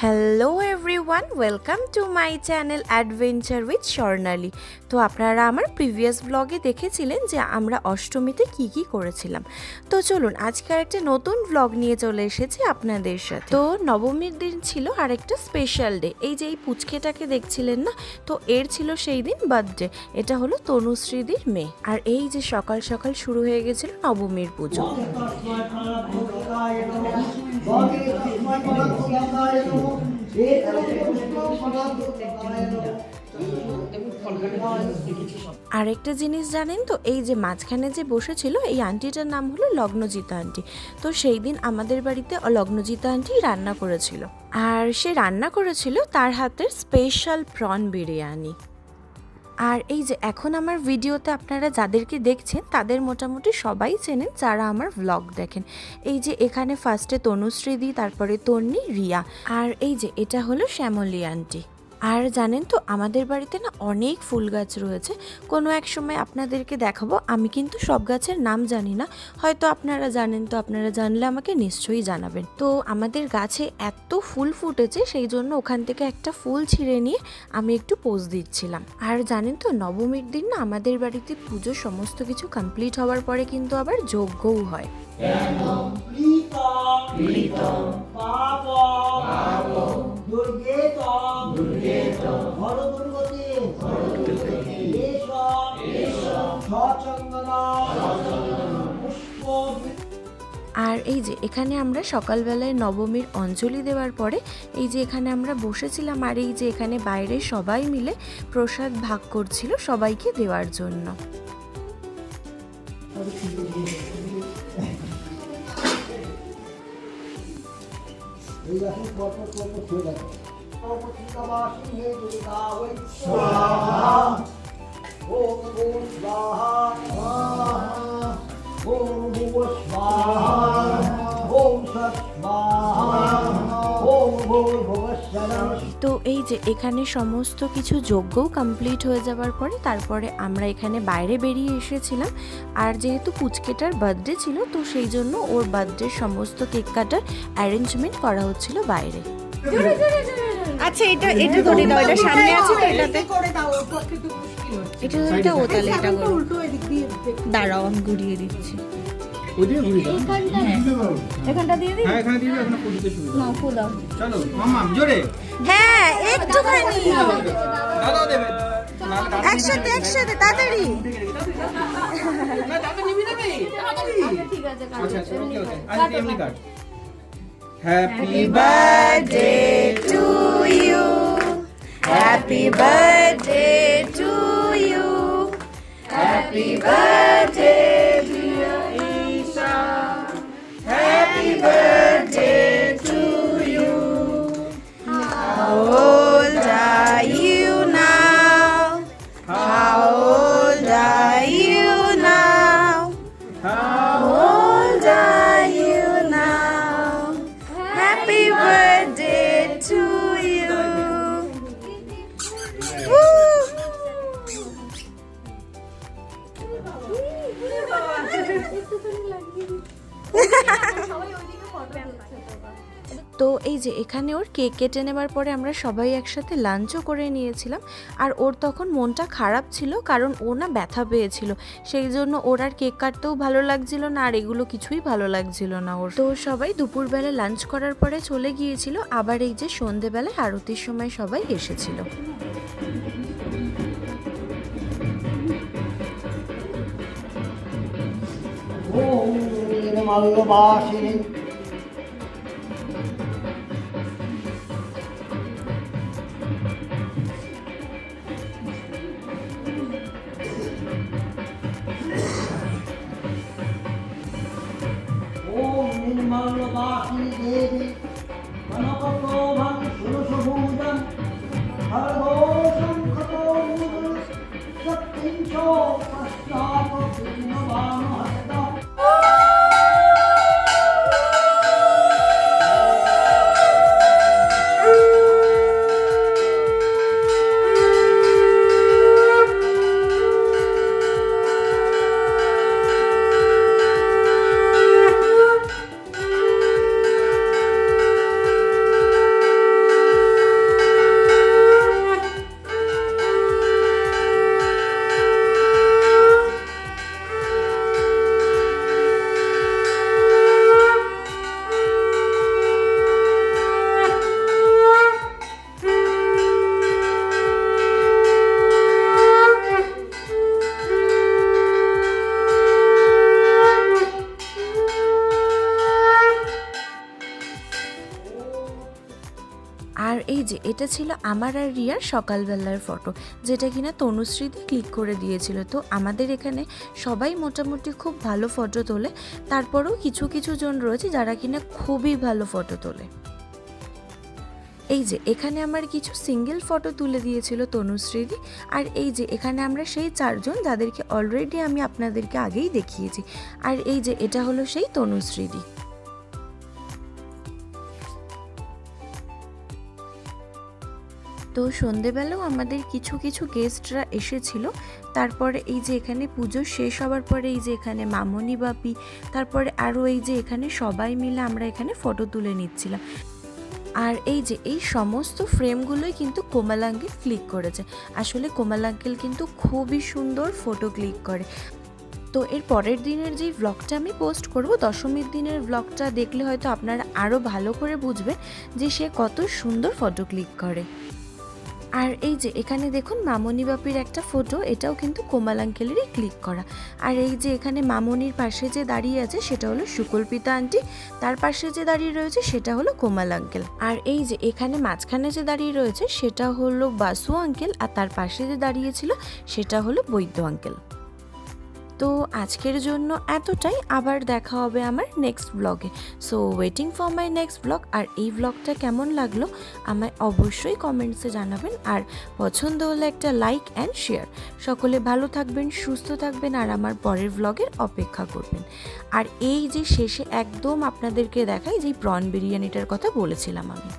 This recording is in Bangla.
Hello everyone, welcome to my channel adventure with Swarnali. তো আপনারা আমার প্রিভিয়াস ব্লগে দেখেছিলেন যে আমরা অষ্টমীতে কি কি করেছিলাম। তো চলুন আজকে একটা নতুন ব্লগ নিয়ে চলে এসেছি আপনাদের সাথে। তো নবমীর দিন ছিল আরেকটা স্পেশাল ডে। এই যে এই পুচকেটাকে দেখছিলেন না, তো এর ছিল সেই দিন বার্থডে। এটা হলো তনুশ্রীদির মেয়ে। আর এই যে সকাল সকাল শুরু হয়ে গেছিল নবমীর পুজো। আরেকটা জিনিস জানেন তো, এই যে মাঝখানে যে বসেছিল এই আন্টিটার নাম হলো লগ্নজিতা আন্টি। তো সেই দিন আমাদের বাড়িতে লগ্নজিতা আন্টি রান্না করেছিল, আর সে রান্না করেছিল তার হাতের স্পেশাল প্রন বিরিয়ানি। আর এই যে এখন আমার ভিডিওতে আপনারা যাদেরকে দেখছেন তাদের মোটামুটি সবাই চেনেন যারা আমার ভ্লগ দেখেন। এই যে এখানে ফার্স্টে তনুশ্রীদি, তারপরে তন্নি, রিয়া, আর এই যে এটা হলো শ্যামলী আন্টি। আর জানেন তো আমাদের বাড়িতে না অনেক ফুল গাছ রয়েছে, কোনো এক সময় আপনাদেরকে দেখাবো। আমি কিন্তু সব গাছের নাম জানি না, হয়তো আপনারা জানেন, তো আপনারা জানলে আমাকে নিশ্চয়ই জানাবেন। তো আমাদের গাছে এত ফুল ফুটেছে, সেই জন্য ওখান থেকে একটা ফুল ছিঁড়ে নিয়ে আমি একটু পোজ দিচ্ছিলাম। আর জানেন তো নবমীর দিন না আমাদের বাড়িতে পুজো সমস্ত কিছু কমপ্লিট হওয়ার পরে কিন্তু আবার যজ্ঞও হয়। আর এই যে এখানে আমরা সকালবেলায় নবমীর অঞ্জলি দেওয়ার পরে এই যে এখানে আমরা বসেছিলাম, আর এই যে এখানে বাইরে সবাই মিলে প্রসাদ ভাগ করছিল সবাইকে দেওয়ার জন্য। তো এই যে এখানে সমস্ত কিছু যজ্ঞও কমপ্লিট হয়ে যাওয়ার পরে তারপরে আমরা এখানে বাইরে বেরিয়ে এসেছিলাম। আর যেহেতু পুচকেটার বার্থডে ছিল, তো সেই জন্য ওর বার্থডে সমস্ত কেক কাটার অ্যারেঞ্জমেন্ট করা হচ্ছিল বাইরে। আচ্ছা এটা এটা ধরে দাও, এটা সামনে আছে তো, এটাতে এটা ধরে দাও। ও তাহলে এটা করো, দাঁড়াও আমি ঘুরিয়ে দিচ্ছি। ওইদিকে ঘুরে দাও। এখানটা দিয়ে দিই। হ্যাঁ এখানে দিবে, এখন পুজোতে শুরু নাও ফু দাও। চলো মাম্মা জোরে। হ্যাঁ একটুখানি দাদা দেবে। একসাথে একসাথে তাড়াতাড়ি। না দাদা নিবি না রে। ঠিক আছে আচ্ছা আচ্ছা ওকে ওকে। আজ এমনি cut. Happy birthday to you, happy birthday to you, happy birthday dear Isha, happy birthday to you. How old are you now? How old are you now? How old are you now? Happy birthday to you. Woo! তো এই যে এখানে ওর কেক কেটে নেবার পরে আমরা সবাই একসাথে লাঞ্চও করে নিয়েছিলাম। আর ওর তখন মনটা খারাপ ছিল, কারণ ও না ব্যথা পেয়েছিল, সেই জন্য ওর আর কেক কাটতেও ভালো লাগছিল না, আর এগুলো কিছুই ভালো লাগছিল না ওর। তো সবাই দুপুরবেলা লাঞ্চ করার পরে চলে গিয়েছিল। আবার এই যে সন্ধেবেলায় আরতির সময় সবাই এসেছিল। আর এই যে এটা ছিল আমার আর রিয়ার সকালবেলার ফটো, যেটা কিনা তনুশ্রীদি ক্লিক করে দিয়েছিল। তো আমাদের এখানে সবাই মোটামুটি খুব ভালো ফটো তোলে, তারপরেও কিছু কিছু জন রয়েছে যারা কিনা খুবই ভালো ফটো তোলে। এই যে এখানে আমার কিছু সিঙ্গেল ফটো তুলে দিয়েছিল তনুশ্রীদি। আর এই যে এখানে আমরা সেই 4 জন যাদেরকে অলরেডি আমি আপনাদেরকে আগেই দেখিয়েছি। আর এই যে এটা হলো সেই তনুশ্রীদি। তো সন্ধেবেলাও আমাদের কিছু কিছু গেস্টরা এসেছিল। তারপরে এই যে এখানে পুজো শেষ হওয়ার পরে এই যে এখানে মামনি বাপি, তারপরে আরও এই যে এখানে সবাই মিলে আমরা এখানে ফটো তুলে নিচ্ছিলাম। আর এই যে এই সমস্ত ফ্রেমগুলোই কিন্তু কোমল আঙ্কেল ক্লিক করেছে। আসলে কোমল আঙ্কেল কিন্তু খুবই সুন্দর ফটো ক্লিক করে। তো এর পরের দিনের যেই ভ্লগটা আমি পোস্ট করব, দশমীর দিনের ভ্লগটা দেখলে হয়তো আপনারা আরও ভালো করে বুঝবেন যে সে কত সুন্দর ফটো ক্লিক করে। আর এই যে এখানে দেখুন মামনি বাপির একটা ফটো, এটাও কিন্তু কোমল আঙ্কেলেরই ক্লিক করা। আর এই যে এখানে মামনির পাশে যে দাঁড়িয়ে আছে সেটা হলো সুকল্পিতা আন্টি, তার পাশে যে দাঁড়িয়ে রয়েছে সেটা হলো কোমল আঙ্কেল। আর এই যে এখানে মাঝখানে যে দাঁড়িয়ে রয়েছে সেটা হলো বাসু আঙ্কেল, আর তার পাশে যে দাঁড়িয়েছিল সেটা হলো বৈদ্য আঙ্কেল। তো আজকের জন্য এতটাই, আবার দেখা হবে আমার নেক্সট ব্লগে। So waiting for my next blog. আর এই ব্লগটা কেমন লাগলো আমায় অবশ্যই কমেন্টসে জানাবেন, আর পছন্দ হলে একটা লাইক অ্যান্ড শেয়ার। সকলে ভালো থাকবেন, সুস্থ থাকবেন, আর আমার পরের ব্লগের অপেক্ষা করবেন। আর এই যে শেষে একদম আপনাদেরকে দেখাই যে প্রন বিরিয়ানিটার কথা বলেছিলাম আমি।